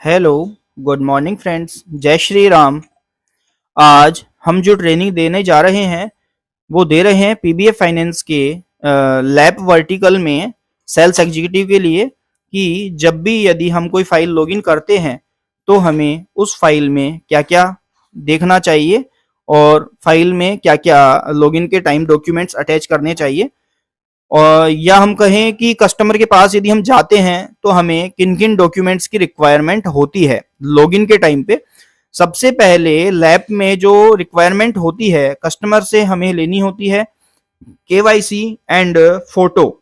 Hello, good morning friends, जय श्री राम। आज हम जो ट्रेनिंग देने जा रहे हैं वो दे रहे हैं पीबीएफ फाइनेंस के लैब वर्टिकल में सेल्स एग्जीक्यूटिव के लिए कि जब भी यदि हम कोई फाइल लॉगिन करते हैं तो हमें उस फाइल में क्या-क्या देखना चाहिए और फाइल में क्या-क्या लॉगिन के टाइम डॉक्यूमेंट्स अटैच करने चाहिए। और या हम कहें कि कस्टमर के पास यदि हम जाते हैं तो हमें किन किन डॉक्यूमेंट्स की रिक्वायरमेंट होती है लॉगिन के टाइम पे। सबसे पहले लैब में जो रिक्वायरमेंट होती है कस्टमर से हमें लेनी होती है केवाईसी एंड फोटो।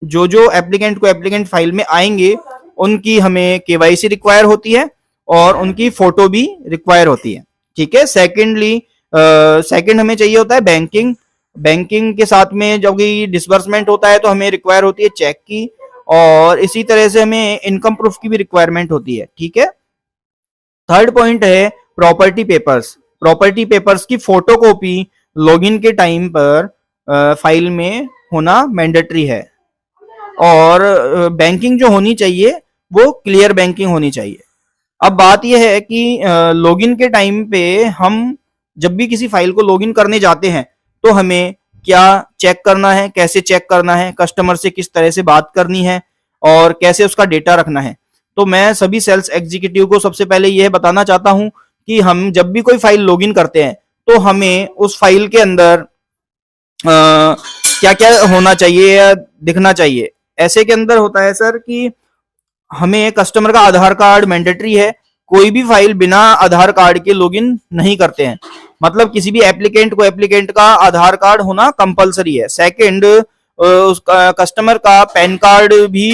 जो एप्लीकेंट को एप्लीकेंट फाइल में आएंगे उनकी हमें केवाईसी रिक्वायर होती है और उनकी फोटो भी रिक्वायर होती है। ठीक है। सेकंड हमें चाहिए होता है बैंकिंग। बैंकिंग के साथ में जब भी डिसबर्समेंट होता है तो हमें रिक्वायर होती है चेक की, और इसी तरह से हमें इनकम प्रूफ की भी रिक्वायरमेंट होती है। ठीक है। थर्ड पॉइंट है प्रॉपर्टी पेपर्स। प्रॉपर्टी पेपर्स की फोटो कॉपी लॉगिन के टाइम पर फाइल में होना मैंडेटरी है। और बैंकिंग जो होनी चाहिए वो क्लियर बैंकिंग होनी चाहिए। अब बात यह है कि लॉगिन के टाइम पे हम जब भी किसी फाइल को लॉगिन करने जाते हैं तो हमें क्या चेक करना है, कैसे चेक करना है, कस्टमर से किस तरह से बात करनी है और कैसे उसका डेटा रखना है। तो मैं सभी सेल्स एग्जीक्यूटिव को सबसे पहले यह बताना चाहता हूं कि हम जब भी कोई फाइल लॉगिन करते हैं तो हमें उस फाइल के अंदर क्या क्या होना चाहिए या दिखना चाहिए। ऐसे के अंदर होता है सर कि हमें कस्टमर का आधार कार्ड मैंडेटरी है। कोई भी फाइल बिना आधार कार्ड के लॉगिन नहीं करते हैं। मतलब किसी भी एप्लीकेंट का आधार कार्ड होना कंपलसरी है। सेकंड, उसका कस्टमर का पैन कार्ड भी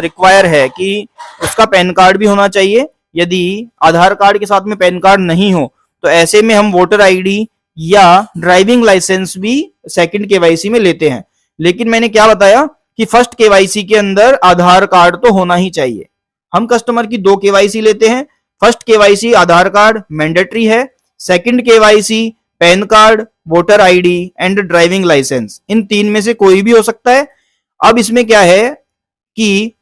रिक्वायर है कि उसका पैन कार्ड भी होना चाहिए। यदि आधार कार्ड के साथ में पैन कार्ड नहीं हो तो ऐसे में हम वोटर आईडी या ड्राइविंग लाइसेंस भी सेकंड केवाईसी में लेते हैं। लेकिन मैंने क्या बताया कि फर्स्ट केवाईसी के अंदर आधार कार्ड तो होना ही चाहिए। हम कस्टमर की 2 केवाईसी लेते हैं। First KYC Aadhaar card mandatory है, second KYC PAN card, voter ID and driving licence. इन 3 में से कोई भी हो सकता है। अब इसमें क्या है कि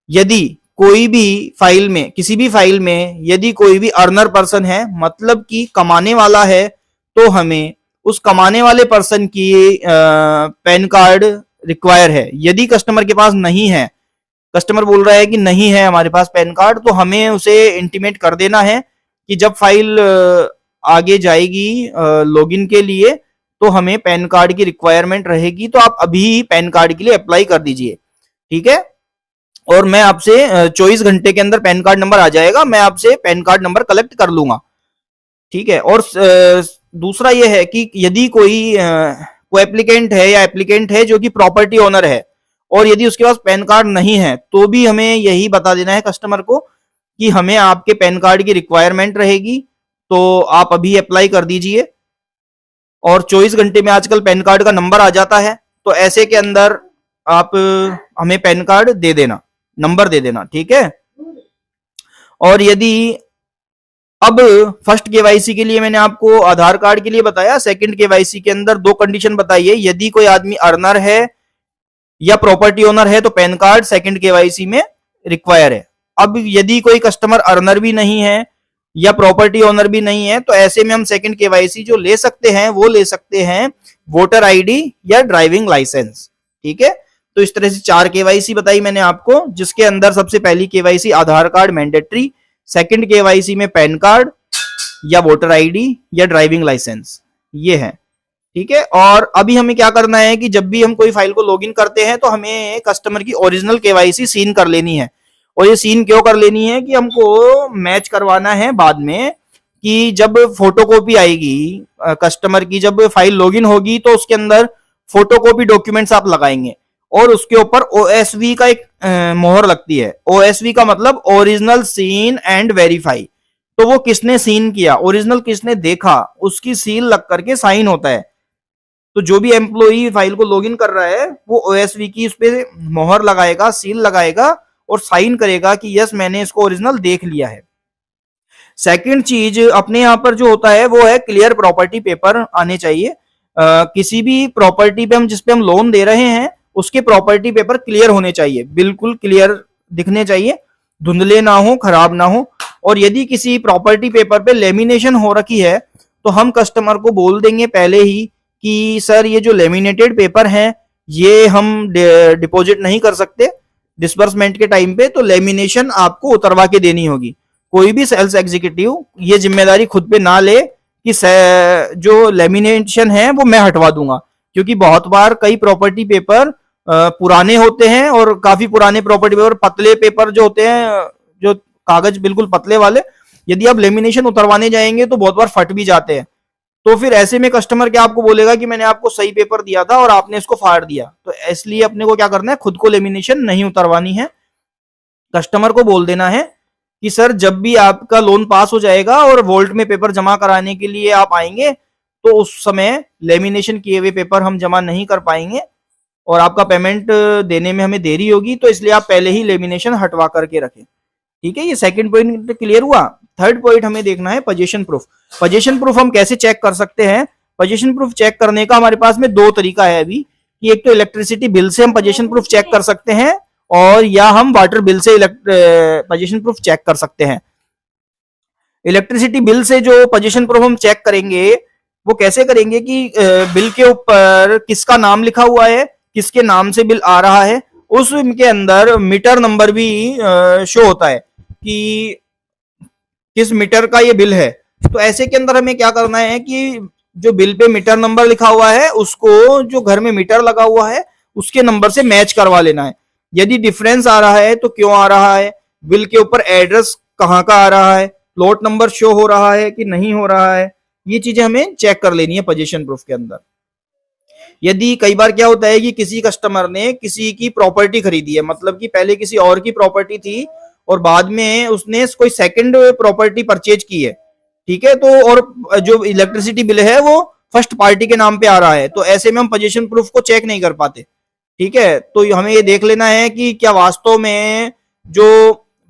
यदि कोई भी फाइल में, किसी भी फाइल में यदि कोई भी अर्नर पर्सन है, मतलब कि कमाने वाला है, तो हमें उस कमाने वाले पर्सन की पैन कार्ड रिक्वायर है। यदि कस्टमर के पास नहीं है, कस्टमर बोल रहा है कि नहीं है हमारे पास पैन कार्ड, तो हमें उसे इंटीमेट कर देना है कि जब फाइल आगे जाएगी लॉगिन के लिए तो हमें पैन कार्ड की रिक्वायरमेंट रहेगी, तो आप अभी पैन कार्ड के लिए अप्लाई कर दीजिए। ठीक है। और मैं आपसे 24 घंटे के अंदर पैन कार्ड नंबर आ जाएगा, मैं आपसे पैन कार्ड नंबर कलेक्ट कर लूंगा। ठीक है। और दूसरा यह है कि यदि कोई एप्लीकेंट है या एप्लीकेंट है जो कि प्रॉपर्टी ओनर है और यदि उसके पास पैन कार्ड नहीं है तो भी हमें यही बता देना है कस्टमर को कि हमें आपके पैन कार्ड की रिक्वायरमेंट रहेगी, तो आप अभी अप्लाई कर दीजिए। और 24 घंटे में आजकल पैन कार्ड का नंबर आ जाता है, तो ऐसे के अंदर आप हमें पैन कार्ड दे देना, नंबर दे देना। ठीक है। और यदि अब फर्स्ट केवाईसी के लिए मैंने आपको आधार कार्ड के लिए बताया, सेकंड केवाईसी के अंदर 2 कंडीशन बताई है। यदि कोई आदमी अर्नर है या प्रॉपर्टी ओनर है तो पैन कार्ड सेकंड केवाईसी में रिक्वायर है। अब यदि कोई कस्टमर अर्नर भी नहीं है या प्रॉपर्टी ओनर भी नहीं है तो ऐसे में हम सेकंड केवाईसी जो ले सकते हैं वो ले सकते हैं वोटर आईडी या ड्राइविंग लाइसेंस। ठीक है। तो इस तरह से 4 केवाईसी बताई मैंने आपको, जिसके अंदर सबसे पहली KYC Aadhaar card mandatory, second KYC में पैन कार्ड या वोटर आईडी या ड्राइविंग लाइसेंस, ये है। ठीक है। और अभी हमें क्या करना है कि जब भी हम कोई फाइल को लॉगिन करते हैं तो हमें कस्टमर की ओरिजिनल केवाईसी सीन कर लेनी है। और ये सीन क्यों कर लेनी है कि हमको मैच करवाना है बाद में कि जब फोटोकॉपी आएगी कस्टमर की, जब फाइल लॉगिन होगी तो उसके अंदर फोटोकॉपी डॉक्यूमेंट्स आप लगाएंगे और उसके ऊपर ओएसवी का एक मोहर लगती है। ओएसवी का मतलब ओरिजिनल सीन एंड वेरीफाई। तो वो किसने सीन किया, ओरिजिनल किसने देखा, उसकी सील लग करके साइन होता है। तो जो भी एम्प्लॉई फाइल को लॉगिन कर रहा है वो ओएसवी की उस पे मोहर लगाएगा, सील लगाएगा और साइन करेगा कि यस मैंने इसको ओरिजिनल देख लिया है। सेकंड चीज अपने यहां पर जो होता है वो है क्लियर प्रॉपर्टी पेपर आने चाहिए। किसी भी प्रॉपर्टी पे हम जिस पे हम लोन दे रहे हैं उसके प्रॉपर्टी पेपर क्लियर होने चाहिए, बिल्कुल क्लियर दिखने चाहिए। धुंधले ना हो, खराब ना हो। और यदि किसी प्रॉपर्टी पेपर पे लेमिनेशन हो रखी है तो हम कस्टमर को बोल देंगे पहले ही कि सर ये जो लेमिनेटेड पेपर है ये हम डिपॉजिट नहीं कर सकते डिसबर्समेंट के टाइम पे, तो लेमिनेशन आपको उतरवा के देनी होगी। कोई भी सेल्स एग्जीक्यूटिव ये जिम्मेदारी खुद पे ना ले कि जो लेमिनेशन है वो मैं हटवा दूंगा, क्योंकि बहुत बार कई प्रॉपर्टी पेपर पुराने होते हैं और काफी पुराने प्रॉपर्टी पेपर, पतले पेपर जो होते हैं, जो कागज बिल्कुल पतले वाले, यदि आप लेमिनेशन उतरवाने जाएंगे तो बहुत बार फट भी जाते हैं। तो फिर ऐसे में कस्टमर क्या आपको बोलेगा कि मैंने आपको सही पेपर दिया था और आपने इसको फाड़ दिया। तो इसलिए अपने को क्या करना है, खुद को लेमिनेशन नहीं उतरवानी है, कस्टमर को बोल देना है कि सर जब भी आपका लोन पास हो जाएगा और वोल्ट में पेपर जमा कराने के लिए आप आएंगे तो उस समय लेमिनेशन किए हुए पेपर हम जमा नहीं कर पाएंगे और आपका पेमेंट देने में हमें देरी होगी, तो इसलिए आप पहले ही लेमिनेशन हटवा करके रखें। ठीक है, ये सेकंड पॉइंट क्लियर हुआ। थर्ड पॉइंट हमें देखना है पोजीशन प्रूफ। पोजीशन प्रूफ हम कैसे चेक कर सकते हैं? पोजीशन प्रूफ चेक करने का हमारे पास में दो तरीका है अभी, कि एक तो इलेक्ट्रिसिटी बिल से हम पोजीशन प्रूफ चेक कर सकते हैं और या हम वाटर बिल से पोजीशन प्रूफ चेक कर सकते हैं। इलेक्ट्रिसिटी बिल से जो पोजीशन प्रूफ हम चेक करेंगे वो कैसे करेंगे कि बिल के ऊपर किसका नाम लिखा हुआ है, किसके नाम से बिल आ रहा है, उसके अंदर मीटर नंबर भी शो होता है कि किस मीटर का ये बिल है। तो ऐसे के अंदर हमें क्या करना है कि जो बिल पे मीटर नंबर लिखा हुआ है उसको जो घर में मीटर लगा हुआ है उसके नंबर से मैच करवा लेना है। यदि डिफरेंस आ रहा है तो क्यों आ रहा है, बिल के ऊपर एड्रेस कहाँ का आ रहा है, प्लॉट नंबर शो हो रहा है कि नहीं हो रहा है, ये चीजें हमें चेक कर लेनी है पोजीशन प्रूफ के अंदर। यदि कई बार क्या होता है कि किसी कस्टमर ने किसी की प्रॉपर्टी खरीदी है, मतलब कि पहले किसी और की प्रॉपर्टी थी और बाद में उसने कोई सेकंड प्रॉपर्टी परचेज की है, ठीक है, तो और जो इलेक्ट्रिसिटी बिल है वो फर्स्ट पार्टी के नाम पे आ रहा है, तो ऐसे में हम पोजीशन प्रूफ को चेक नहीं कर पाते। ठीक है, तो हमें ये देख लेना है कि क्या वास्तव में जो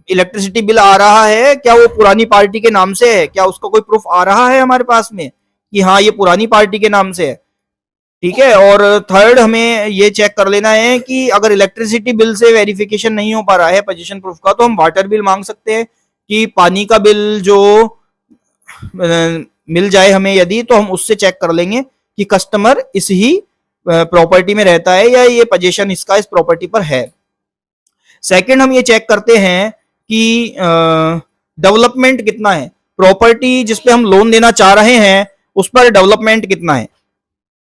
इलेक्ट्रिसिटी बिल आ रहा है क्या वो पुरानी पार्टी के नाम से है, क्या उसका कोई प्रूफ आ रहा है हमारे पास में कि हाँ ये पुरानी पार्टी के नाम से है। ठीक है, और थर्ड हमें ये चेक कर लेना है कि अगर इलेक्ट्रिसिटी बिल से वेरिफिकेशन नहीं हो पा रहा है पोजीशन प्रूफ का, तो हम वाटर बिल मांग सकते हैं कि पानी का बिल जो मिल जाए हमें, यदि तो हम उससे चेक कर लेंगे कि कस्टमर इस ही प्रॉपर्टी में रहता है या ये पोजीशन इसका इस प्रॉपर्टी पर है। सेकंड हम ये चेक करते हैं कि डेवलपमेंट कितना है, प्रॉपर्टी जिसपे हम लोन देना चाह रहे हैं उस पर डेवलपमेंट कितना है।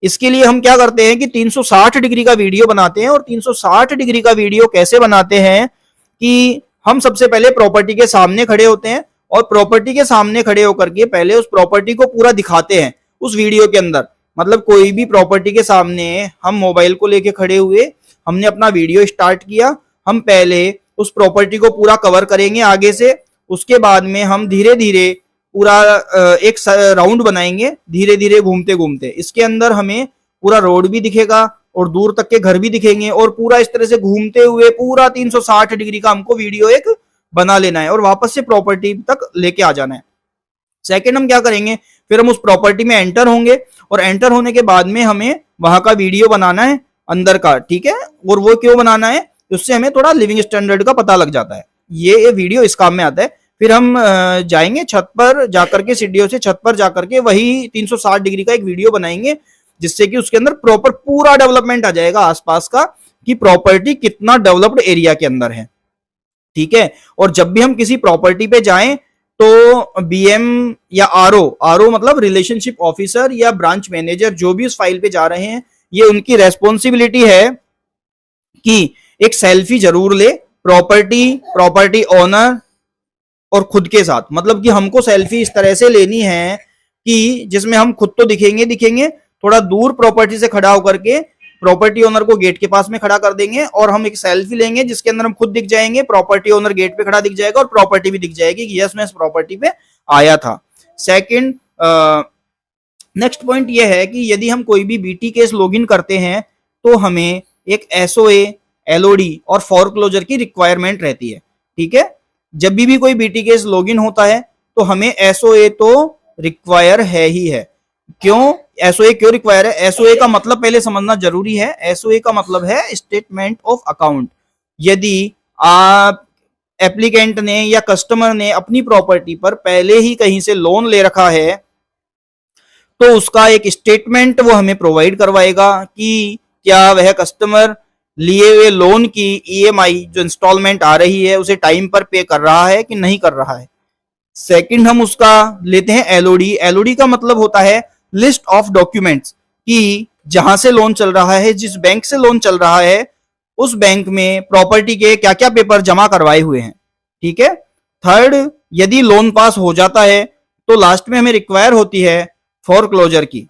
इसके लिए हम क्या करते हैं कि 360 डिग्री का वीडियो बनाते हैं। और 360 डिग्री का वीडियो कैसे बनाते हैं कि हम सबसे पहले प्रॉपर्टी के सामने खड़े होते हैं और प्रॉपर्टी के सामने खड़े होकर के पहले उस प्रॉपर्टी को पूरा दिखाते हैं उस वीडियो के अंदर। मतलब कोई भी प्रॉपर्टी के सामने हम मोबाइल को लेके खड़े हुए, हमने अपना वीडियो स्टार्ट किया, हम पहले उस प्रॉपर्टी को पूरा कवर करेंगे आगे से, उसके बाद में हम धीरे धीरे पूरा एक राउंड बनाएंगे, धीरे धीरे घूमते घूमते। इसके अंदर हमें पूरा रोड भी दिखेगा और दूर तक के घर भी दिखेंगे और पूरा इस तरह से घूमते हुए पूरा 360 डिग्री का हमको वीडियो एक बना लेना है और वापस से प्रॉपर्टी तक लेके आ जाना है। सेकंड हम क्या करेंगे, फिर हम उस प्रॉपर्टी में एंटर होंगे और एंटर होने के बाद में हमें वहां का वीडियो बनाना है अंदर का। ठीक है, और वो क्यों बनाना है, उससे हमें थोड़ा लिविंग स्टैंडर्ड का पता लग जाता है। ये वीडियो इस काम में आता है। फिर हम जाएंगे छत पर जाकर के, सीढ़ियों से छत पर जाकर के वही 360 डिग्री का एक वीडियो बनाएंगे, जिससे कि उसके अंदर प्रॉपर पूरा डेवलपमेंट आ जाएगा आसपास का कि प्रॉपर्टी कितना डेवलप्ड एरिया के अंदर है। ठीक है, और जब भी हम किसी प्रॉपर्टी पे जाएं तो बीएम या आरओ मतलब रिलेशनशिप ऑफिसर या ब्रांच मैनेजर जो भी उस फाइल पे जा रहे हैं, ये उनकी रेस्पॉन्सिबिलिटी है कि एक सेल्फी जरूर ले प्रॉपर्टी ओनर और खुद के साथ। मतलब कि हमको सेल्फी इस तरह से लेनी है कि जिसमें हम खुद तो दिखेंगे, थोड़ा दूर प्रॉपर्टी से खड़ा होकर के प्रॉपर्टी ओनर को गेट के पास में खड़ा कर देंगे और हम एक सेल्फी लेंगे जिसके अंदर हम खुद दिख जाएंगे, प्रॉपर्टी ओनर गेट पे खड़ा दिख जाएगा और प्रॉपर्टी भी दिख जाएगी कि यस मैं इस प्रॉपर्टी पे आया था। सेकंड नेक्स्ट पॉइंट ये है कि यदि हम कोई भी बीटी केस लॉगिन करते हैं तो हमें एक एसओए, एलओडी और फोरक्लोजर की रिक्वायरमेंट रहती है। ठीक है, जब भी कोई बीटी केस लॉगिन होता है तो हमें एसओए तो रिक्वायर है ही है। क्यों एसओए क्यों रिक्वायर है? एसओए का मतलब पहले समझना जरूरी है। एसओए का मतलब है स्टेटमेंट ऑफ अकाउंट। यदि आप एप्लीकेंट ने या कस्टमर ने अपनी प्रॉपर्टी पर पहले ही कहीं से लोन ले रखा है तो उसका एक स्टेटमेंट वो हमें प्रोवाइड करवाएगा कि क्या वह कस्टमर लिए हुए लोन की ईएमआई जो इंस्टॉलमेंट आ रही है उसे टाइम पर पे कर रहा है कि नहीं कर रहा है। सेकंड हम उसका लेते हैं एलओडी। एलओडी का मतलब होता है लिस्ट ऑफ डॉक्यूमेंट्स कि जहां से लोन चल रहा है, जिस बैंक से लोन चल रहा है, उस बैंक में प्रॉपर्टी के क्या क्या पेपर जमा करवाए हुए हैं। ठीक है। थर्ड, यदि लोन पास हो जाता है तो लास्ट में हमें रिक्वायर होती है फोरक्लोजर की।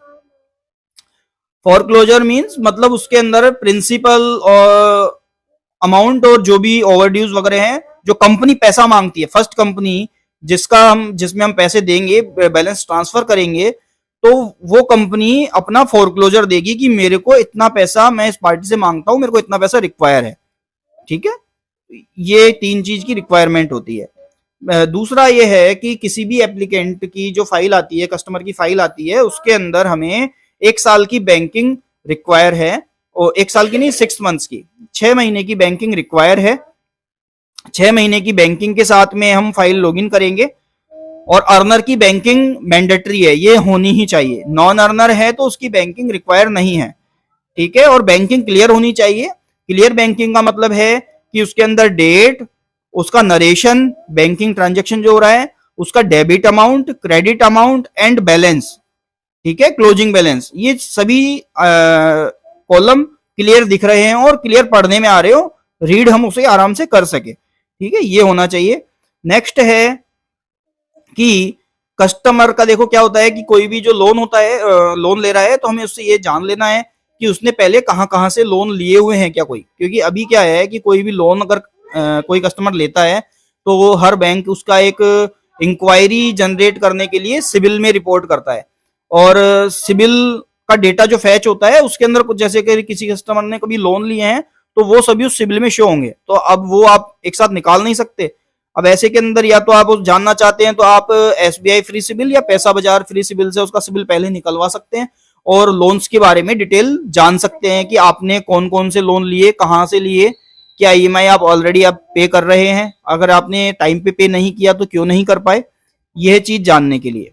फोरक्लोजर मींस मतलब उसके अंदर प्रिंसिपल और अमाउंट और जो भी ओवरड्यूज वगैरह हैं, जो कंपनी पैसा मांगती है, फर्स्ट कंपनी जिसमें हम पैसे देंगे, बैलेंस ट्रांसफर करेंगे, तो वो कंपनी अपना फोरक्लोजर देगी कि मेरे को इतना पैसा मैं इस पार्टी से मांगता हूं, मेरे को इतना पैसा रिक्वायर है। ठीक है। ये 3 चीज की रिक्वायरमेंट होती है। दूसरा ये है कि किसी भी एप्लीकेंट की जो फाइल आती है, कस्टमर की फाइल आती है, उसके अंदर हमें 1 साल की बैंकिंग रिक्वायर है, और 1 साल की नहीं, 6 मंथ्स की, 6 महीने की बैंकिंग रिक्वायर है। 6 महीने की बैंकिंग के साथ में हम फाइल लॉगिन करेंगे, और अर्नर की बैंकिंग मैंडेटरी है, ये होनी ही चाहिए। नॉन अर्नर है तो उसकी बैंकिंग रिक्वायर नहीं है। ठीक है। और बैंकिंग क्लियर होनी चाहिए। क्लियर बैंकिंग का मतलब है कि उसके अंदर डेट, उसका नरेशन, बैंकिंग ट्रांजेक्शन जो हो रहा है, उसका debit amount, credit amount and balance, ठीक है, क्लोजिंग बैलेंस, ये सभी कॉलम क्लियर दिख रहे हैं और क्लियर पढ़ने में आ रहे हो, रीड हम उसे आराम से कर सके। ठीक है, ये होना चाहिए। नेक्स्ट है कि कस्टमर का देखो क्या होता है कि कोई भी जो लोन होता है, लोन ले रहा है, तो हमें उससे ये जान लेना है कि उसने पहले कहां कहां से लोन लिए हुए हैं क्या कोई। क्योंकि अभी क्या है कि कोई भी लोन अगर कोई कस्टमर लेता है तो वो हर बैंक उसका एक इंक्वायरी जनरेट करने के लिए सिविल में रिपोर्ट करता है, और सिविल का डेटा जो फैच होता है उसके अंदर कुछ, जैसे कि किसी कस्टमर ने कभी लोन लिए हैं तो वो सभी उस सिविल में शो होंगे, तो अब वो आप एक साथ निकाल नहीं सकते। अब ऐसे के अंदर या तो आप जानना चाहते हैं तो आप एसबीआई फ्री सिविल या पैसा बाजार फ्री सिविल से उसका सिविल पहले निकलवा सकते हैं, और लोन्स के बारे में डिटेल जान सकते हैं कि आपने कौन कौन से लोन लिए, कहां से लिए, क्या ईएमआई आप ऑलरेडी आप पे कर रहे हैं, अगर आपने टाइम पे नहीं किया तो क्यों नहीं कर पाए, यह चीज जानने के लिए।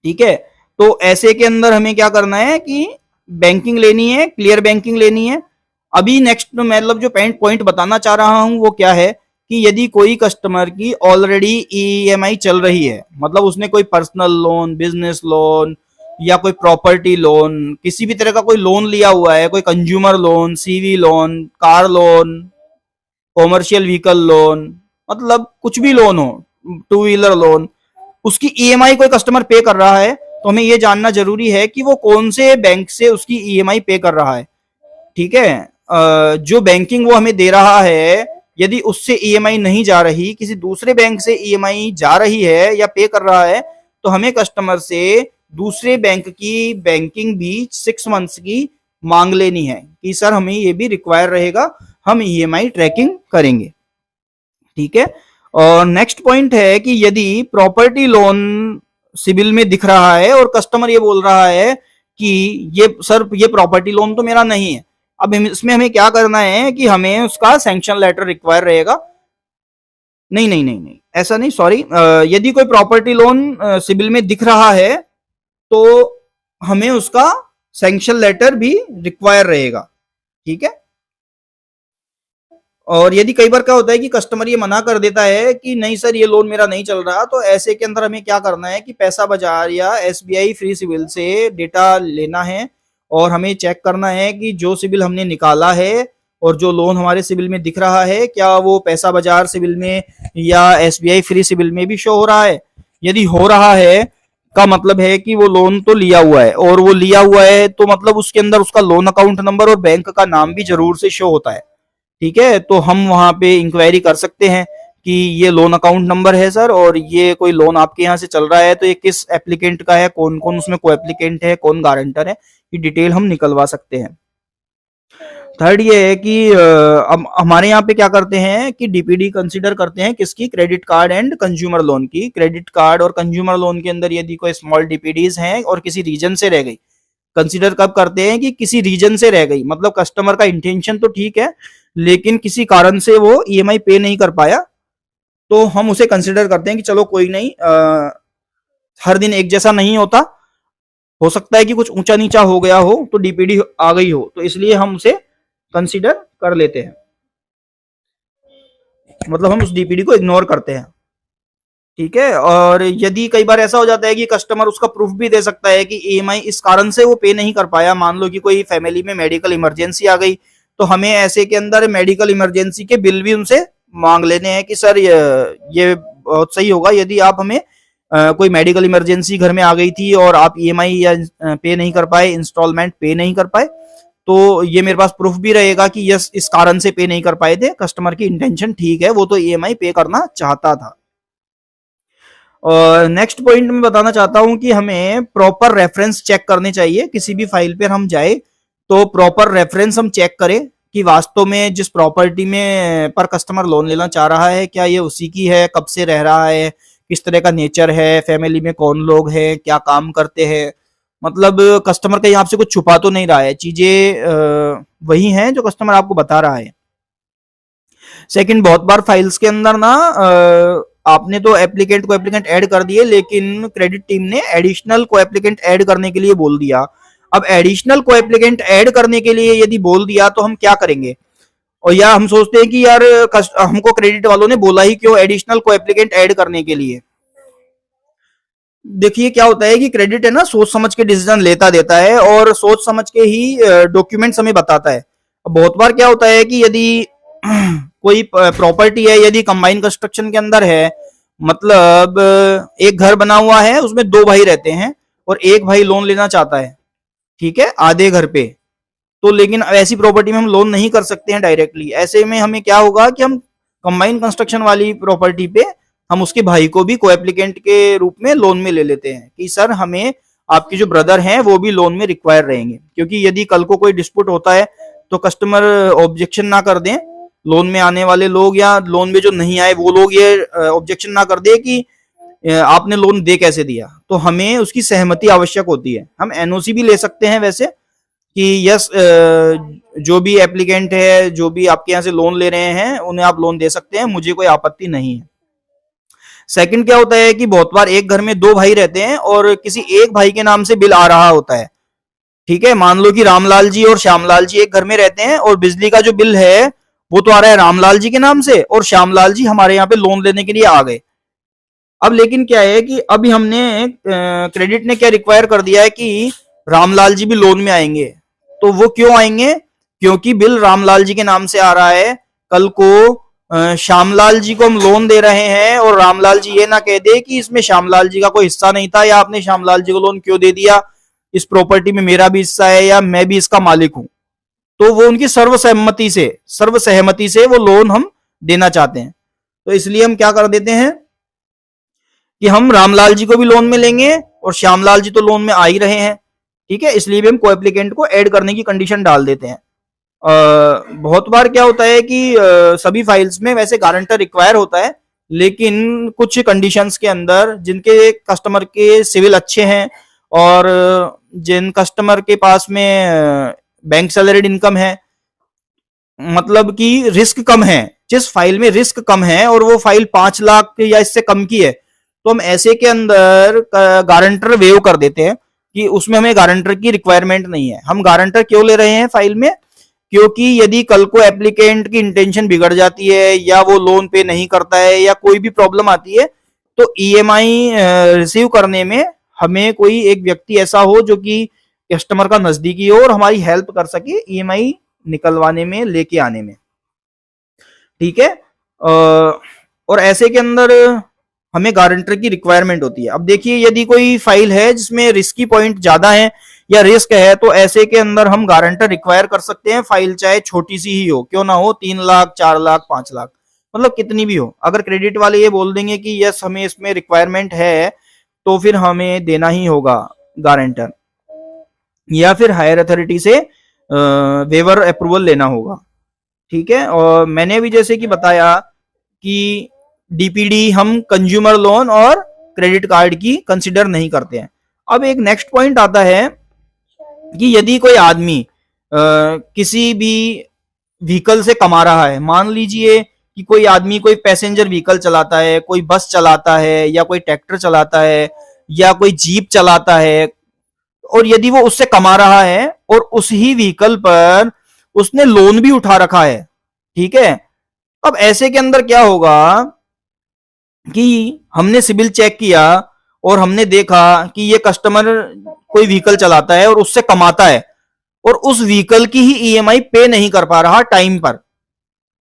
ठीक है। तो ऐसे के अंदर हमें क्या करना है कि बैंकिंग लेनी है, क्लियर बैंकिंग लेनी है। अभी नेक्स्ट मतलब जो पॉइंट बताना चाह रहा हूं वो क्या है कि यदि कोई कस्टमर की ऑलरेडी ईएमआई चल रही है, मतलब उसने कोई पर्सनल लोन, बिजनेस लोन या कोई प्रॉपर्टी लोन, किसी भी तरह का कोई लोन लिया हुआ है, कोई consumer loan, CV loan, car loan, commercial vehicle loan, मतलब कुछ भी लोन हो, 2 व्हीलर लोन, उसकी ईएमआई कोई कस्टमर पे कर रहा है, तो हमें यह जानना जरूरी है कि वो कौन से बैंक से उसकी ईएमआई पे कर रहा है। ठीक है। जो बैंकिंग वो हमें दे रहा है, यदि उससे ईएमआई नहीं जा रही, किसी दूसरे बैंक से ईएमआई जा रही है या पे कर रहा है, तो हमें कस्टमर से दूसरे बैंक की बैंकिंग भी 6 मंथ्स की मांग लेनी है कि सर हमें ये भी रिक्वायर रहेगा, हम ईएमआई ट्रैकिंग करेंगे। ठीक है। और नेक्स्ट पॉइंट है कि यदि प्रॉपर्टी लोन सिविल में दिख रहा है और कस्टमर ये बोल रहा है कि ये सर ये प्रॉपर्टी लोन तो मेरा नहीं है, अब इसमें हमें क्या करना है कि हमें उसका सैंक्शन लेटर रिक्वायर रहेगा। नहीं नहीं नहीं नहीं, ऐसा नहीं, सॉरी, यदि कोई प्रॉपर्टी लोन सिविल में दिख रहा है तो हमें उसका सैंक्शन लेटर भी रिक्वायर रहेगा। ठीक है। और यदि कई बार क्या होता है कि कस्टमर ये मना कर देता है कि नहीं सर ये लोन मेरा नहीं चल रहा, तो ऐसे के अंदर हमें क्या करना है कि पैसा बाजार या एसबीआई फ्री सिविल से डेटा लेना है, और हमें चेक करना है कि जो सिविल हमने निकाला है और जो लोन हमारे सिविल में दिख रहा है, क्या वो पैसा बाजार सिविल में या एसबीआई फ्री सिविल में भी शो हो रहा है। यदि हो रहा है का मतलब है कि वो लोन तो लिया हुआ है, और वो लिया हुआ है तो मतलब उसके अंदर उसका लोन अकाउंट नंबर और बैंक का नाम भी जरूर से शो होता है। ठीक है। तो हम वहां पे इंक्वायरी कर सकते हैं कि ये लोन अकाउंट नंबर है सर, और ये कोई लोन आपके यहाँ से चल रहा है तो ये किस एप्लीकेंट का है, कौन कौन उसमें को एप्लीकेंट है, कौन गारंटर है, ये डिटेल हम निकलवा सकते हैं। थर्ड ये है कि अब हमारे यहाँ पे क्या करते हैं कि डीपीडी कंसीडर करते हैं किसकी, credit card and consumer loan की। क्रेडिट कार्ड और कंज्यूमर लोन के अंदर यदि कोई स्मॉल डीपीडीज हैं और किसी रीजन से रह गई, कंसीडर कब करते हैं कि किसी रीजन से रह गई, मतलब कस्टमर का इंटेंशन तो ठीक है लेकिन किसी कारण से वो ईएमआई पे नहीं कर पाया, तो हम उसे कंसिडर करते हैं कि चलो कोई नहीं, हर दिन एक जैसा नहीं होता, हो सकता है कि कुछ ऊंचा नीचा हो गया हो तो डीपीडी आ गई हो, तो इसलिए हम उसे कंसिडर कर लेते हैं, मतलब हम उस डीपीडी को इग्नोर करते हैं। ठीक है। और यदि कई बार ऐसा हो जाता है कि कस्टमर उसका प्रूफ भी दे सकता है कि ईएमआई इस कारण से वो पे नहीं कर पाया, मान लो कि कोई फैमिली में मेडिकल इमरजेंसी आ गई, तो हमें ऐसे के अंदर मेडिकल इमरजेंसी के बिल भी उनसे मांग लेने हैं कि सर ये बहुत सही होगा यदि आप हमें कोई मेडिकल इमरजेंसी घर में आ गई थी और आप ईएमआई या पे नहीं कर पाए, इंस्टॉलमेंट पे नहीं कर पाए, तो ये मेरे पास प्रूफ भी रहेगा कि यस इस कारण से पे नहीं कर पाए थे, कस्टमर की इंटेंशन ठीक है, वो तो ईएमआई पे करना चाहता था। और नेक्स्ट पॉइंट में बताना चाहता हूं कि हमें प्रॉपर रेफरेंस चेक करने चाहिए, किसी भी फाइल पर हम जाए तो प्रॉपर रेफरेंस हम चेक करें कि वास्तव में जिस प्रॉपर्टी में पर कस्टमर लोन लेना चाह रहा है क्या ये उसी की है, कब से रह रहा है, किस तरह का नेचर है, फैमिली में कौन लोग हैं, क्या काम करते हैं, मतलब कस्टमर कहीं आपसे कुछ छुपा तो नहीं रहा है, चीजें वही हैं जो कस्टमर आपको बता रहा है। सेकंड, बहुत बार फाइल्स के अंदर ना आपने तो एप्लीकेंट को एप्लीकेंट ऐड कर दिए, लेकिन क्रेडिट टीम ने एडिशनल को एप्लीकेंट ऐड करने के लिए बोल दिया। अब एडिशनल को एप्लीकेंट ऐड करने के लिए यदि बोल दिया तो हम क्या करेंगे, और या हम सोचते हैं कि यार हमको क्रेडिट वालों ने बोला ही क्यों एडिशनल को एप्लीकेंट ऐड करने के लिए। देखिए क्या होता है कि क्रेडिट है ना सोच समझ के डिसीजन लेता देता है और सोच समझ के ही डॉक्यूमेंट्स हमें बताता है। अब बहुत बार क्या होता है कि यदि कोई प्रॉपर्टी है, यदि कंबाइन कंस्ट्रक्शन के अंदर है, मतलब एक घर बना हुआ है उसमें दो भाई रहते हैं और एक भाई लोन लेना चाहता है, ठीक है, आधे घर पे, तो लेकिन ऐसी प्रॉपर्टी में हम लोन नहीं कर सकते हैं डायरेक्टली। ऐसे में हमें क्या होगा कि हम कंबाइन कंस्ट्रक्शन वाली प्रॉपर्टी पे हम उसके भाई को भी को एप्लीकेंट के रूप में लोन में ले लेते हैं कि सर हमें आपके जो ब्रदर हैं वो भी लोन में रिक्वायर रहेंगे, क्योंकि यदि कल को कोई डिस्प्यूट होता है तो कस्टमर ऑब्जेक्शन ना कर दें, लोन में आने वाले लोग या लोन में जो नहीं आए वो लोग ये ऑब्जेक्शन ना कर दे कि आपने लोन दे कैसे दिया, तो हमें उसकी सहमति आवश्यक होती है। हम एनओसी भी ले सकते हैं वैसे कि यस जो भी एप्लीकेंट है, जो भी आपके यहाँ से लोन ले रहे हैं उन्हें आप लोन दे सकते हैं, मुझे कोई आपत्ति नहीं है। सेकंड क्या होता है कि बहुत बार एक घर में दो भाई रहते हैं और किसी एक भाई के नाम से बिल आ रहा होता है, ठीक है, मान लो कि रामलाल जी और श्यामलाल जी एक घर में रहते हैं और बिजली का जो बिल है वो तो आ रहा है रामलाल जी के नाम से और श्यामलाल जी हमारे यहाँ पे लोन लेने के लिए आ गए। अब लेकिन क्या है कि अभी हमने क्रेडिट ने क्या रिक्वायर कर दिया है कि रामलाल जी भी लोन में आएंगे, तो वो क्यों आएंगे, क्योंकि बिल रामलाल जी के नाम से आ रहा है, कल को श्यामलाल जी को हम लोन दे रहे हैं और रामलाल जी ये ना कह दे कि इसमें श्यामलाल जी का कोई हिस्सा नहीं था या आपने श्यामलाल जी को लोन क्यों दे दिया, इस प्रॉपर्टी में मेरा भी हिस्सा है या मैं भी इसका मालिक हूं, तो वो उनकी सर्वसहमति से वो लोन हम देना चाहते हैं, तो इसलिए हम क्या कर देते हैं कि हम रामलाल जी को भी लोन में लेंगे और श्यामलाल जी तो लोन में आ ही रहे हैं, ठीक है, इसलिए भी हम को एप्लीकेंट को ऐड करने की कंडीशन डाल देते हैं। बहुत बार क्या होता है कि सभी फाइल्स में वैसे गारंटर रिक्वायर होता है, लेकिन कुछ कंडीशंस के अंदर जिनके कस्टमर के सिविल अच्छे हैं और जिन कस्टमर के पास में बैंक सैलरीड इनकम है, मतलब कि रिस्क कम है, जिस फाइल में रिस्क कम है और वो फाइल 5 लाख या इससे कम की है, तो हम ऐसे के अंदर गारंटर वेव कर देते हैं कि उसमें हमें गारंटर की रिक्वायरमेंट नहीं है। हम गारंटर क्यों ले रहे हैं फाइल में, क्योंकि यदि कल को एप्लीकेंट की इंटेंशन बिगड़ जाती है या वो लोन पे नहीं करता है या कोई भी प्रॉब्लम आती है, तो ईएमआई रिसीव करने में हमें कोई एक व्यक्ति ऐसा हो जो कि कस्टमर का नजदीकी हो और हमारी हेल्प कर सके ईएमआई निकलवाने में, लेके आने में, ठीक है। और ऐसे के अंदर हमें गारंटर की रिक्वायरमेंट होती है। अब देखिए यदि कोई फाइल है जिसमें रिस्की पॉइंट ज्यादा है या रिस्क है, तो ऐसे के अंदर हम गारंटर रिक्वायर कर सकते हैं, फाइल चाहे छोटी सी ही हो, क्यों ना हो 3 लाख 4 लाख 5 लाख, मतलब कितनी भी हो, अगर क्रेडिट वाले ये बोल देंगे कि यस हमें इसमें रिक्वायरमेंट है तो फिर हमें देना ही होगा गारंटर, या फिर हायर अथॉरिटी से वेवर अप्रूवल लेना होगा, ठीक है। और मैंने भी जैसे कि बताया कि डीपीडी हम कंज्यूमर लोन और क्रेडिट कार्ड की कंसिडर नहीं करते हैं। अब एक नेक्स्ट पॉइंट आता है कि यदि कोई आदमी किसी भी व्हीकल से कमा रहा है, मान लीजिए कि कोई आदमी कोई पैसेंजर व्हीकल चलाता है, कोई बस चलाता है, या कोई ट्रैक्टर चलाता है, या कोई जीप चलाता है, और यदि वो उससे कमा रहा है और उस ही व्हीकल पर उसने लोन भी उठा रखा है, ठीक है, अब ऐसे के अंदर क्या होगा कि हमने सिबिल चेक किया और हमने देखा कि ये कस्टमर कोई व्हीकल चलाता है और उससे कमाता है और उस व्हीकल की ही ईएमआई पे नहीं कर पा रहा टाइम पर,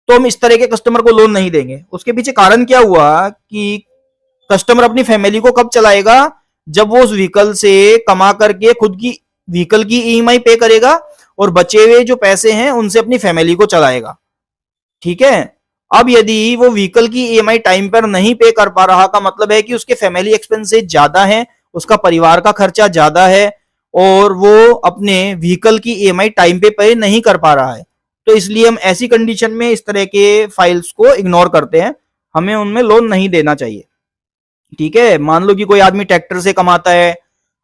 तो हम इस तरह के कस्टमर को लोन नहीं देंगे। उसके पीछे कारण क्या हुआ कि कस्टमर अपनी फैमिली को कब चलाएगा, जब वो उस व्हीकल से कमा करके खुद की व्हीकल की ईएमआई पे करेगा और बचे हुए जो पैसे हैं उनसे अपनी फैमिली को चलाएगा, ठीक है। अब यदि वो व्हीकल की ईएमआई टाइम पर नहीं पे कर पा रहा का मतलब है कि उसके फैमिली एक्सपेंसेस ज्यादा हैं, उसका परिवार का खर्चा ज्यादा है और वो अपने व्हीकल की ईएमआई टाइम पे नहीं कर पा रहा है। तो इसलिए हम ऐसी कंडीशन में इस तरह के फाइल्स को इग्नोर करते हैं, हमें उनमें लोन नहीं देना चाहिए, ठीक है। मान लो कि कोई आदमी ट्रैक्टर से कमाता है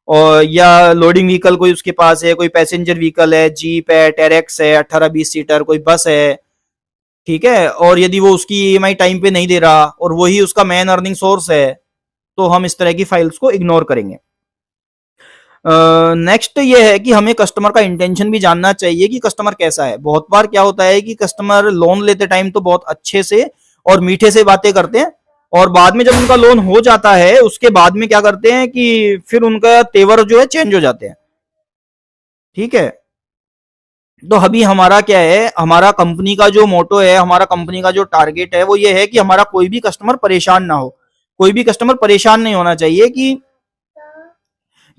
और या लोडिंग व्हीकल कोई उसके पास है, कोई पैसेंजर व्हीकल है, जीप है, टेरेक्स है 18-20 सीटर, कोई बस है, ठीक है, और यदि वो उसकी ईएमआई टाइम पे नहीं दे रहा और वही उसका मेन अर्निंग सोर्स है, तो हम इस तरह की फाइल्स को इग्नोर करेंगे। नेक्स्ट ये है कि हमें कस्टमर का इंटेंशन भी जानना चाहिए कि कस्टमर कैसा है। बहुत बार क्या होता है कि कस्टमर लोन लेते टाइम तो बहुत अच्छे से और मीठे से बातें करते हैं और बाद में जब उनका लोन हो जाता है उसके बाद में क्या करते हैं कि फिर उनका तेवर जो है चेंज हो जाते हैं, ठीक है। तो अभी हमारा क्या है, हमारा कंपनी का जो मोटो है, हमारा कंपनी का जो टारगेट है वो ये है कि हमारा कोई भी कस्टमर परेशान ना हो, कोई भी कस्टमर परेशान नहीं होना चाहिए कि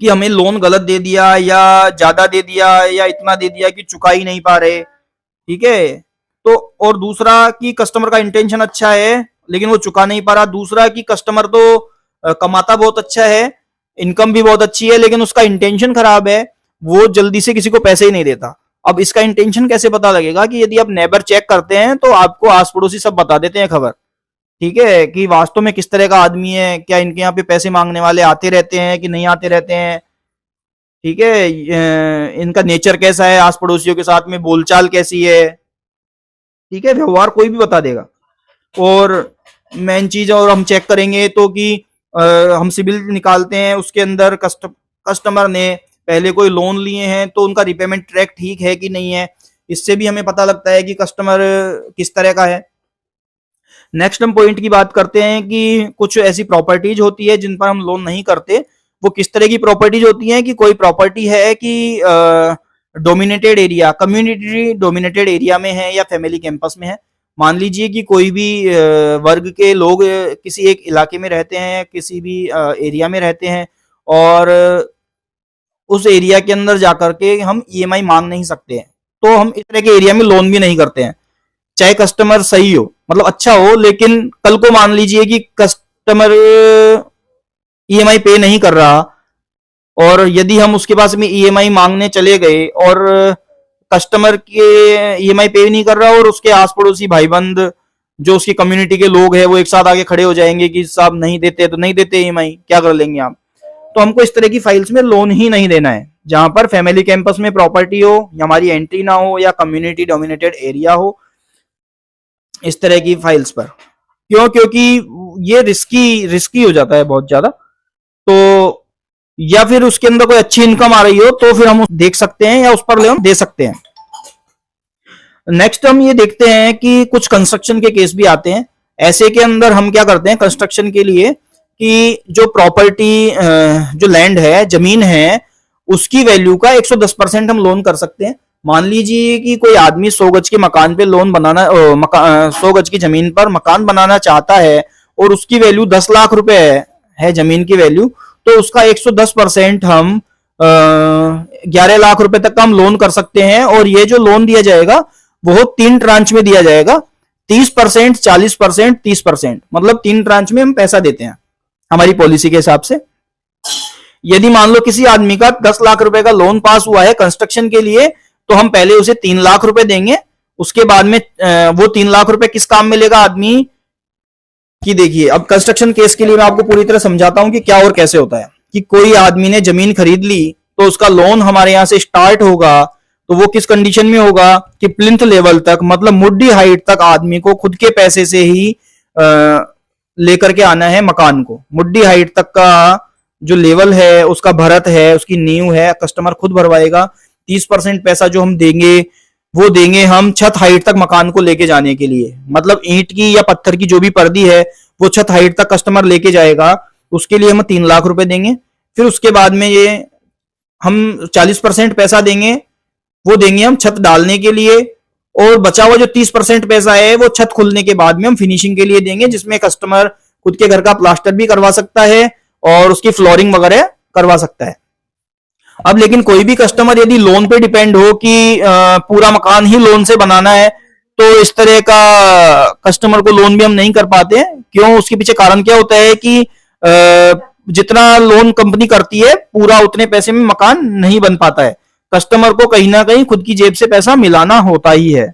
हमें लोन गलत दे दिया या ज्यादा दे दिया या इतना दे दिया कि चुका ही नहीं पा रहे, ठीक है। तो और दूसरा कि कस्टमर का इंटेंशन अच्छा है लेकिन वो चुका नहीं पा रहा, दूसरा कि कस्टमर तो कमाता बहुत अच्छा है, इनकम भी बहुत अच्छी है, लेकिन उसका इंटेंशन खराब है, वो जल्दी से किसी को पैसे ही नहीं देता। अब इसका इंटेंशन कैसे पता लगेगा कि यदि आप नेबर चेक करते हैं तो आपको आस पड़ोसी सब बता देते हैं खबर, ठीक है, कि वास्तव में किस तरह का आदमी है, क्या इनके यहाँ पे पैसे मांगने वाले आते रहते हैं कि नहीं आते रहते हैं, ठीक है, इनका नेचर कैसा है, आस पड़ोसियों के साथ में बोलचाल कैसी है, ठीक है, व्यवहार कोई भी बता देगा। और मेन चीज और हम चेक करेंगे तो कि हम सिबिल निकालते हैं, उसके अंदर कस्टमर ने पहले कोई लोन लिए हैं तो उनका रिपेमेंट ट्रैक ठीक है कि नहीं है, इससे भी हमें पता लगता है कि कस्टमर किस तरह का है। नेक्स्ट हम पॉइंट की बात करते हैं कि कुछ ऐसी प्रॉपर्टीज होती है जिन पर हम लोन नहीं करते। वो किस तरह की प्रॉपर्टीज होती हैं कि कोई प्रॉपर्टी है कि dominated area, community dominated area में है या फैमिली कैंपस में है। मान लीजिए कि कोई भी वर्ग के लोग किसी एक इलाके में रहते हैं, किसी भी एरिया में रहते हैं और उस एरिया के अंदर जाकर के हम ईएमआई मांग नहीं सकते हैं, तो हम इस तरह के एरिया में लोन भी नहीं करते हैं, चाहे कस्टमर सही हो, मतलब अच्छा हो, लेकिन कल को मान लीजिए कि कस्टमर ईएमआई पे नहीं कर रहा और यदि हम उसके पास में ईएमआई मांगने चले गए और कस्टमर के ईएमआई पे नहीं कर रहा और उसके आस पड़ोसी भाईबंद जो उसकी कम्युनिटी के लोग हैं वो एक साथ आगे खड़े हो जाएंगे कि साहब नहीं देते तो नहीं देते ईएमआई, क्या कर लेंगे आप। तो हमको इस तरह की फाइल्स में लोन ही नहीं देना है जहां पर फैमिली कैंपस में प्रॉपर्टी हो या हमारी एंट्री ना हो या कम्युनिटी डोमिनेटेड एरिया हो, इस तरह की फाइल्स पर। क्यों? क्योंकि ये रिस्की हो जाता है बहुत ज्यादा। तो या फिर उसके अंदर कोई अच्छी इनकम आ रही हो तो फिर हम देख सकते हैं या उस पर लोन दे सकते हैं। नेक्स्ट हम ये देखते हैं कि कुछ कंस्ट्रक्शन के केस भी आते हैं। ऐसे के अंदर हम क्या करते हैं कंस्ट्रक्शन के लिए कि जो प्रॉपर्टी जो लैंड है, जमीन है, उसकी वैल्यू का 110% हम लोन कर सकते हैं। मान लीजिए कि कोई आदमी 100 गज के मकान पे लोन बनाना 100 गज की जमीन पर मकान बनाना चाहता है और उसकी वैल्यू 10 लाख रुपए है जमीन की वैल्यू, तो उसका 110% हम 11 लाख रुपए तक का हम लोन कर सकते हैं। और ये जो लोन दिया जाएगा वो 3 ट्रांच में दिया जाएगा, 30%, 40%, 30%, मतलब 3 ट्रांच में हम पैसा देते हैं हमारी पॉलिसी के हिसाब से। यदि मान लो किसी आदमी का 10 लाख रुपए का लोन पास हुआ है कंस्ट्रक्शन के लिए, तो हम पहले उसे 3 लाख रुपए देंगे। उसके बाद में वो 3 लाख रुपए किस काम में लेगा आदमी कि देखिए, अब कंस्ट्रक्शन केस के लिए मैं आपको पूरी तरह समझाता हूं कि क्या और कैसे होता है। कि कोई आदमी ने जमीन खरीद ली तो उसका लोन हमारे यहां से स्टार्ट होगा तो वो किस कंडीशन में होगा कि प्लिंथ लेवल तक, मतलब मुड्डी हाइट तक आदमी को खुद के पैसे से ही लेकर के आना है मकान को। मुड्डी हाइट तक का जो लेवल है, उसका भरत है, उसकी नींव है, कस्टमर खुद भरवाएगा। 30% पैसा जो हम देंगे वो देंगे हम छत हाइट तक मकान को लेके जाने के लिए, मतलब ईंट की या पत्थर की जो भी पर्दी है वो छत हाइट तक कस्टमर लेके जाएगा, उसके लिए हम 3 लाख रुपए देंगे। फिर उसके बाद में ये हम 40% पैसा देंगे, वो देंगे हम छत डालने के लिए, और बचा हुआ जो 30% पैसा है वो छत खुलने के बाद में हम फिनिशिंग के लिए देंगे, जिसमें कस्टमर खुद के घर का प्लास्टर भी करवा सकता है और उसकी फ्लोरिंग वगैरह करवा सकता है। अब लेकिन कोई भी कस्टमर यदि लोन पे डिपेंड हो कि पूरा मकान ही लोन से बनाना है, तो इस तरह का कस्टमर को लोन भी हम नहीं कर पाते। क्यों? उसके पीछे कारण क्या होता है कि जितना लोन कंपनी करती है पूरा उतने पैसे में मकान नहीं बन पाता है, कस्टमर को कहीं ना कहीं खुद की जेब से पैसा मिलाना होता ही है।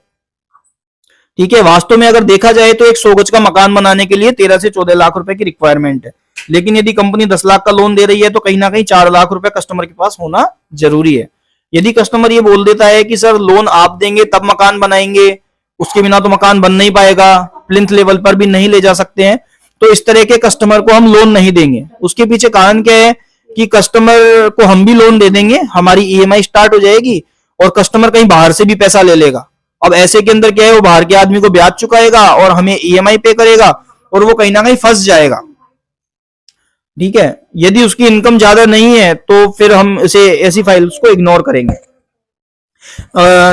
ठीक है, वास्तव में अगर देखा जाए तो एक 100 गज का मकान बनाने के लिए 13 से 14 लाख रुपए की रिक्वायरमेंट है, लेकिन यदि कंपनी 10 लाख का लोन दे रही है तो कहीं ना कहीं 4 लाख रुपए कस्टमर के पास होना जरूरी है। यदि कस्टमर ये बोल देता है कि सर लोन आप देंगे तब मकान बनाएंगे, उसके बिना तो मकान बन नहीं पाएगा, प्लिंथ लेवल पर भी नहीं ले जा सकते हैं, तो इस तरह के कस्टमर को हम लोन नहीं देंगे। उसके पीछे कारण क्या है कि कस्टमर को हम भी लोन दे देंगे, हमारी ईएमआई स्टार्ट हो जाएगी और कस्टमर कहीं बाहर से भी पैसा ले लेगा। अब ऐसे के अंदर क्या है, वो बाहर के आदमी को ब्याज चुकाएगा और हमें ईएमआई पे करेगा और वो कहीं ना कहीं फंस जाएगा। ठीक है, यदि उसकी इनकम ज्यादा नहीं है तो फिर हम इसे ऐसी फाइल्स को इग्नोर करेंगे।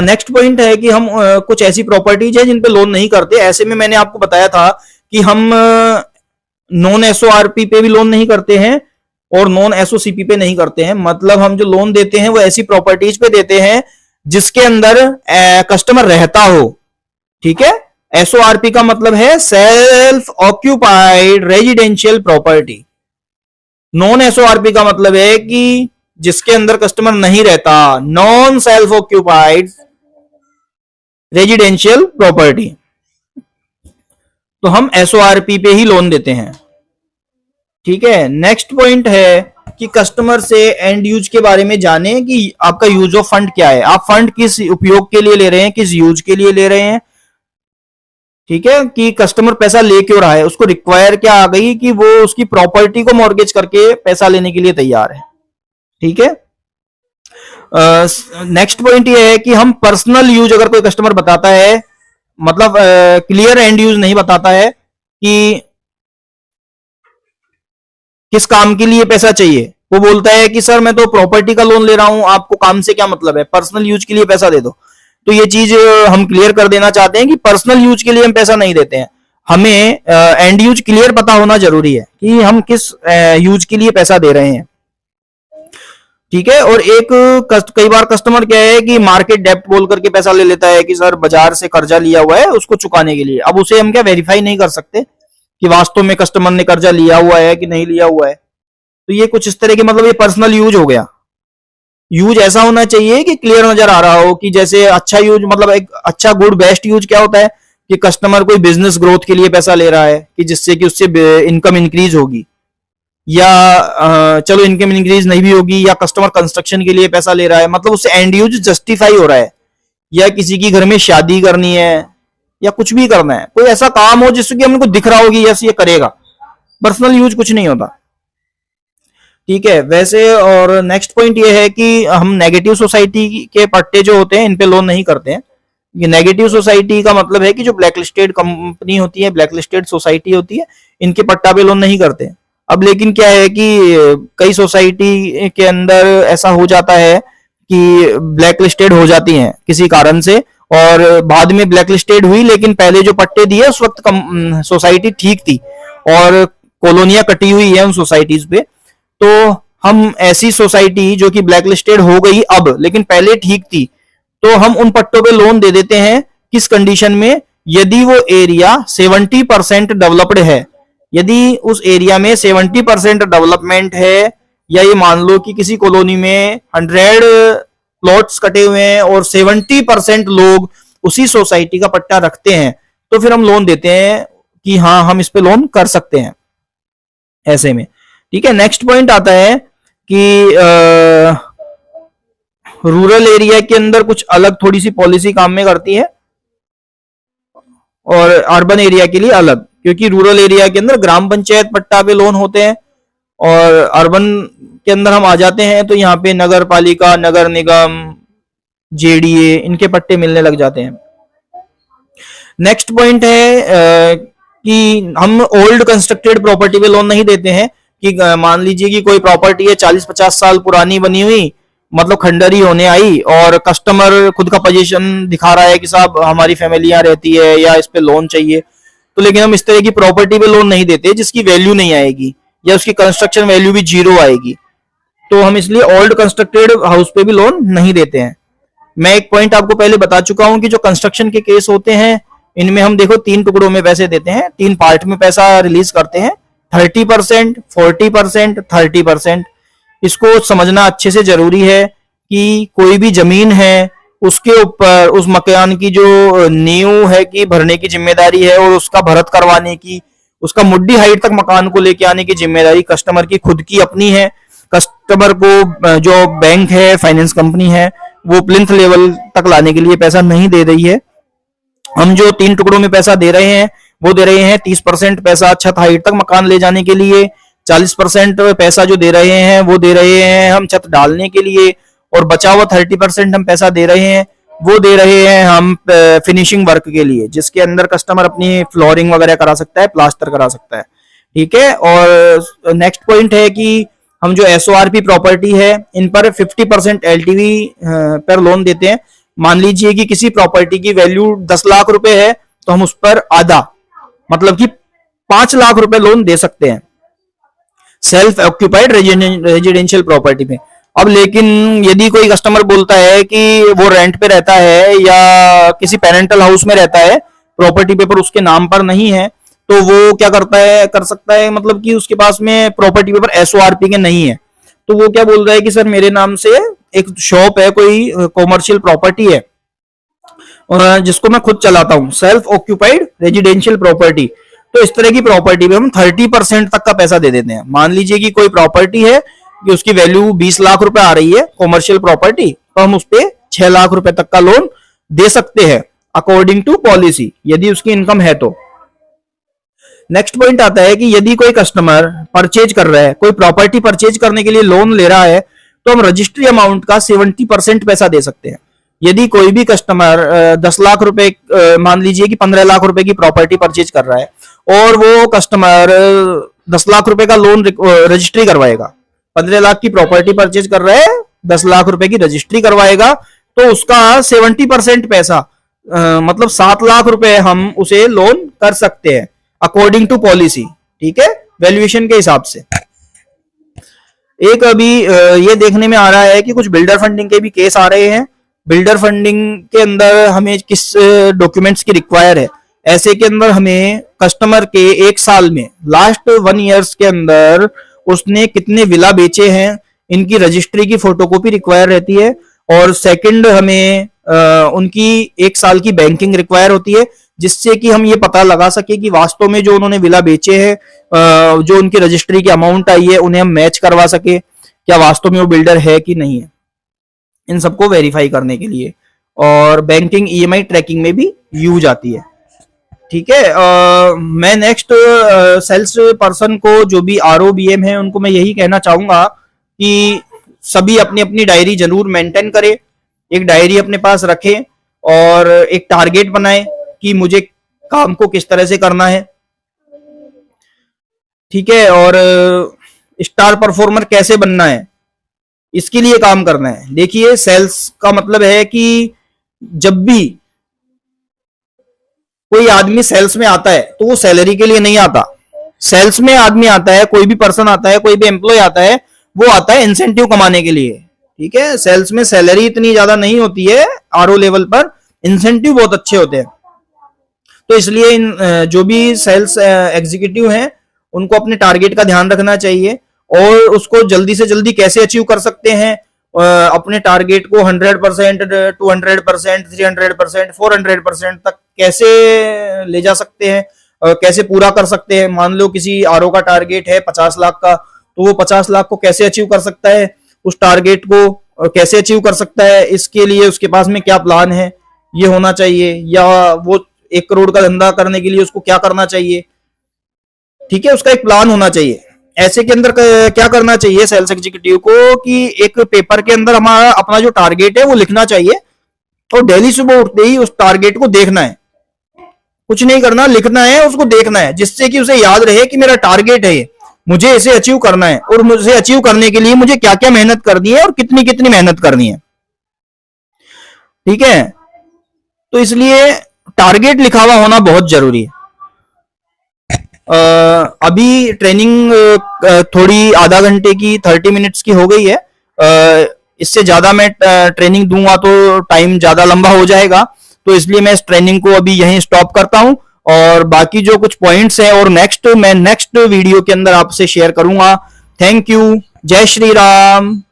नेक्स्ट पॉइंट है कि हम कुछ ऐसी प्रॉपर्टीज है जिन पे लोन नहीं करते। ऐसे में मैंने आपको बताया था कि हम नॉन एसओआरपी पे भी लोन नहीं करते हैं और नॉन एसओसीपी पे नहीं करते हैं। मतलब हम जो लोन देते हैं वो ऐसी प्रॉपर्टीज पे देते हैं जिसके अंदर कस्टमर रहता हो। ठीक है, एसओआरपी का मतलब है self occupied residential property. Non SORP का मतलब है कि जिसके अंदर कस्टमर नहीं रहता, non self occupied residential property, तो हम एसओआरपी पे ही लोन देते हैं। ठीक है, नेक्स्ट पॉइंट है कि कस्टमर से एंड यूज के बारे में जाने कि आपका यूज ऑफ फंड क्या है, आप फंड किस उपयोग के लिए ले रहे हैं, किस यूज के लिए ले रहे हैं। ठीक है, कि कस्टमर पैसा ले क्यों रहा है, उसको रिक्वायर क्या आ गई कि वो उसकी प्रॉपर्टी को मॉर्गेज करके पैसा लेने के लिए तैयार है। ठीक है, नेक्स्ट पॉइंट ये है कि हम पर्सनल यूज अगर कोई कस्टमर बताता है, मतलब क्लियर एंड यूज नहीं बताता है कि किस काम के लिए पैसा चाहिए, वो बोलता है कि सर मैं तो प्रॉपर्टी का लोन ले रहा हूं, आपको काम से क्या मतलब है, पर्सनल यूज के लिए पैसा दे दो। तो ये चीज हम क्लियर कर देना चाहते हैं कि पर्सनल यूज के लिए हम पैसा नहीं देते हैं, हमें एंड यूज क्लियर पता होना जरूरी है कि हम किस यूज के लिए पैसा दे रहे हैं। ठीक है, और कई बार कस्टमर क्या है कि मार्केट डेप्ट बोल करके पैसा ले लेता है कि सर बाजार से कर्जा लिया हुआ है उसको चुकाने के लिए। अब उसे हम क्या वेरीफाई नहीं कर सकते कि वास्तव में कस्टमर ने कर्जा लिया हुआ है कि नहीं लिया हुआ है। तो ये कुछ इस तरह के, मतलब ये पर्सनल यूज हो गया। यूज ऐसा होना चाहिए कि क्लियर नजर आ रहा हो कि जैसे अच्छा यूज, मतलब एक अच्छा गुड बेस्ट यूज क्या होता है कि कस्टमर कोई बिजनेस ग्रोथ के लिए पैसा ले रहा है कि जिससे कि उससे इनकम इंक्रीज होगी, या चलो इनकम इंक्रीज नहीं भी होगी, या कस्टमर कंस्ट्रक्शन के लिए पैसा ले रहा है, मतलब उससे एंड यूज जस्टिफाई हो रहा है, या किसी की घर में शादी करनी है या कुछ भी करना है, कोई ऐसा काम हो जिससे कि हमको दिख रहा होगी यस ये करेगा। पर्सनल यूज कुछ नहीं होता। ठीक है, वैसे और नेक्स्ट पॉइंट ये है कि हम नेगेटिव सोसाइटी के पट्टे जो होते हैं इन पे लोन नहीं करते हैं। ये नेगेटिव सोसाइटी का मतलब है कि जो ब्लैक लिस्टेड कंपनी होती है, ब्लैक लिस्टेड सोसाइटी होती है, इनके पट्टा पे लोन नहीं करते। अब लेकिन क्या है कि कई सोसाइटी के अंदर ऐसा हो जाता है कि ब्लैक लिस्टेड हो जाती हैं किसी कारण से, और बाद में ब्लैक लिस्टेड हुई, लेकिन पहले जो पट्टे दिए उस वक्त सोसाइटी ठीक थी और कॉलोनियां कटी हुई है उन सोसाइटीज पे। तो हम ऐसी सोसाइटी जो कि ब्लैक लिस्टेड हो गई अब, लेकिन पहले ठीक थी, तो हम उन पट्टों पे लोन दे देते हैं। किस कंडीशन में? यदि वो एरिया 70% डेवलप्ड है, यदि उस एरिया में 70% डेवलपमेंट है, या ये मान लो कि किसी कॉलोनी में 100 प्लॉट्स कटे हुए हैं और 70% लोग उसी सोसाइटी का पट्टा रखते हैं, तो फिर हम लोन देते हैं कि हाँ हम इस पे लोन कर सकते हैं ऐसे में। ठीक है, नेक्स्ट पॉइंट आता है कि रूरल एरिया के अंदर कुछ अलग थोड़ी सी पॉलिसी काम में करती है और अर्बन एरिया के लिए अलग, क्योंकि रूरल एरिया के अंदर ग्राम पंचायत पट्टा पे लोन होते हैं और अर्बन के अंदर हम आ जाते हैं तो यहाँ पे नगर पालिका, नगर निगम, जेडीए, इनके पट्टे मिलने लग जाते हैं। नेक्स्ट पॉइंट है कि हम ओल्ड कंस्ट्रक्टेड प्रॉपर्टी पे लोन नहीं देते हैं कि मान लीजिए कि कोई प्रॉपर्टी है 40-50 साल पुरानी बनी हुई, मतलब खंडरी होने आई और कस्टमर खुद का पोजीशन दिखा रहा है कि साहब हमारी फैमिली यहाँ रहती है या इस पे लोन चाहिए, तो लेकिन हम इस तरह की प्रॉपर्टी पे लोन नहीं देते जिसकी वैल्यू नहीं आएगी या उसकी कंस्ट्रक्शन वैल्यू भी जीरो आएगी, तो हम इसलिए ओल्ड कंस्ट्रक्टेड हाउस पे भी लोन नहीं देते हैं। मैं एक पॉइंट आपको पहले बता चुका हूं कि जो कंस्ट्रक्शन के केस होते हैं इनमें हम देखो 3 टुकड़ों में पैसे देते हैं, 3 पार्ट में पैसा रिलीज करते हैं, 30%, 40%, 30%। इसको समझना अच्छे से जरूरी है कि कोई भी जमीन है उसके ऊपर उस मकान की जो नींव है कि भरने की जिम्मेदारी है और उसका भरत करवाने की, उसका मुड्डी हाइट तक मकान को लेके आने की जिम्मेदारी कस्टमर की खुद की अपनी है। कस्टमर को जो बैंक है, फाइनेंस कंपनी है, वो प्लिंथ लेवल तक लाने के लिए पैसा नहीं दे रही है। हम जो 3 टुकड़ों में पैसा दे रहे हैं वो दे रहे हैं 30% पैसा छत हाइट तक मकान ले जाने के लिए, 40% पैसा जो दे रहे हैं वो दे रहे हैं हम छत डालने के लिए, और बचा हुआ 30% हम पैसा दे रहे हैं वो दे रहे हैं हम फिनिशिंग वर्क के लिए, जिसके अंदर कस्टमर अपनी फ्लोरिंग वगैरह करा सकता है, प्लास्टर करा सकता है। ठीक है। और नेक्स्ट पॉइंट है कि हम जो एसओआरपी प्रॉपर्टी है इन पर 50% एलटीवी पर लोन देते हैं। मान लीजिए कि किसी प्रॉपर्टी की वैल्यू 10 लाख रुपए है तो हम उस पर आधा मतलब कि 5 लाख रुपए लोन दे सकते हैं सेल्फ ऑक्यूपाइड रेजिडेंशियल प्रॉपर्टी में। अब लेकिन यदि कोई कस्टमर बोलता है कि वो रेंट पे रहता है या किसी पेरेंटल हाउस में रहता है, प्रॉपर्टी पेपर उसके नाम पर नहीं है, तो वो क्या कर सकता है, मतलब कि उसके पास में प्रॉपर्टी पेपर एसओआरपी के नहीं है, तो वो क्या बोल रहा है कि सर मेरे नाम से एक शॉप है, कोई कॉमर्शियल प्रॉपर्टी है और जिसको मैं खुद चलाता हूं, सेल्फ ऑक्यूपाइड रेजिडेंशियल प्रॉपर्टी, तो इस तरह की प्रॉपर्टी पे हम 30% तक का पैसा दे देते हैं। मान लीजिए कि कोई प्रॉपर्टी है कि उसकी वैल्यू 20 लाख रुपए आ रही है कॉमर्शियल प्रॉपर्टी, तो हम उस पे 6 लाख रुपए तक का लोन दे सकते हैं अकॉर्डिंग टू पॉलिसी, यदि उसकी इनकम है तो। नेक्स्ट पॉइंट आता है कि यदि कोई कस्टमर परचेज कर रहा है, कोई प्रॉपर्टी परचेज करने के लिए लोन ले रहा है, तो हम रजिस्ट्री अमाउंट का 70% पैसा दे सकते हैं। यदि कोई भी कस्टमर 10 लाख रुपए, मान लीजिए कि 15 लाख रुपए की प्रॉपर्टी परचेज कर रहा है और वो कस्टमर 10 लाख रुपए का लोन रजिस्ट्री करवाएगा, 15 लाख की प्रॉपर्टी परचेज कर रहा है, 10 लाख रुपए की रजिस्ट्री करवाएगा, तो उसका 70% पैसा मतलब 7 लाख रुपए हम उसे लोन कर सकते हैं अकॉर्डिंग टू पॉलिसी। ठीक है, वैल्यूएशन के हिसाब से। एक अभी ये देखने में आ रहा है कि कुछ बिल्डर फंडिंग के भी केस आ रहे हैं। बिल्डर फंडिंग के अंदर हमें किस डॉक्यूमेंट्स की रिक्वायर है, ऐसे के अंदर हमें कस्टमर के 1 साल में, लास्ट 1 ईयर्स के अंदर उसने कितने विला बेचे हैं, इनकी रजिस्ट्री की फोटोकॉपी रिक्वायर रहती है। और सेकंड हमें उनकी 1 साल की बैंकिंग रिक्वायर होती है, जिससे कि हम ये पता लगा सके कि वास्तव में जो उन्होंने विला बेचे हैं, जो उनकी रजिस्ट्री की अमाउंट आई है, उन्हें हम मैच करवा सके, क्या वास्तव में वो बिल्डर है कि नहीं है, इन सबको वेरीफाई करने के लिए। और बैंकिंग ईएमआई ट्रैकिंग में भी यूज आती है। ठीक है। मैं नेक्स्ट सेल्स पर्सन को, जो भी आरओबीएम है, उनको मैं यही कहना चाहूंगा कि सभी अपनी अपनी डायरी जरूर मेंटेन करें, एक डायरी अपने पास रखें और एक टारगेट बनाएं कि मुझे काम को किस तरह से करना है। ठीक है। और स्टार परफॉर्मर कैसे बनना है, इसके लिए काम करना है। देखिए, सेल्स का मतलब है कि जब भी कोई आदमी सेल्स में आता है तो वो सैलरी के लिए नहीं आता। सेल्स में आदमी आता है, कोई भी पर्सन आता है, कोई भी एम्प्लॉय आता है, वो आता है इंसेंटिव कमाने के लिए। ठीक है। सेल्स में सैलरी इतनी ज्यादा नहीं होती है, आरओ लेवल पर इंसेंटिव बहुत अच्छे होते हैं। तो इसलिए इन जो भी सेल्स एग्जीक्यूटिव हैं, उनको अपने टारगेट का ध्यान रखना चाहिए और उसको जल्दी से जल्दी कैसे अचीव कर सकते हैं, अपने टारगेट को 100%, 200%, 300%, 400% तक कैसे ले जा सकते हैं, कैसे पूरा कर सकते हैं। मान लो किसी आरओ का टारगेट है 50 लाख का, तो वो 50 लाख को कैसे अचीव कर सकता है, उस टारगेट को कैसे अचीव कर सकता है, इसके लिए उसके पास में क्या प्लान है, ये होना चाहिए, या वो 1 करोड़ का धंधा करने के लिए उसको क्या करना चाहिए। ठीक है, उसका एक प्लान होना चाहिए। ऐसे के अंदर क्या करना चाहिए सेल्स एग्जीक्यूटिव को कि एक पेपर के अंदर हमारा अपना जो टारगेट है वो लिखना चाहिए और डेली सुबह उठते ही उस टारगेट को देखना है। कुछ नहीं करना, लिखना है, उसको देखना है, जिससे कि उसे याद रहे कि मेरा टारगेट है ये, मुझे इसे अचीव करना है और मुझे अचीव करने के लिए मुझे क्या क्या मेहनत करनी है और कितनी कितनी मेहनत करनी है। ठीक है, तो इसलिए टारगेट लिखा हुआ होना बहुत जरूरी है। अभी ट्रेनिंग थोड़ी आधा घंटे की 30 मिनट्स की हो गई है। इससे ज्यादा मैं ट्रेनिंग दूंगा तो टाइम ज्यादा लंबा हो जाएगा, तो इसलिए मैं इस ट्रेनिंग को अभी यहीं स्टॉप करता हूं और बाकी जो कुछ पॉइंट्स हैं और नेक्स्ट वीडियो के अंदर आपसे शेयर करूंगा। Thank you. जय श्री राम।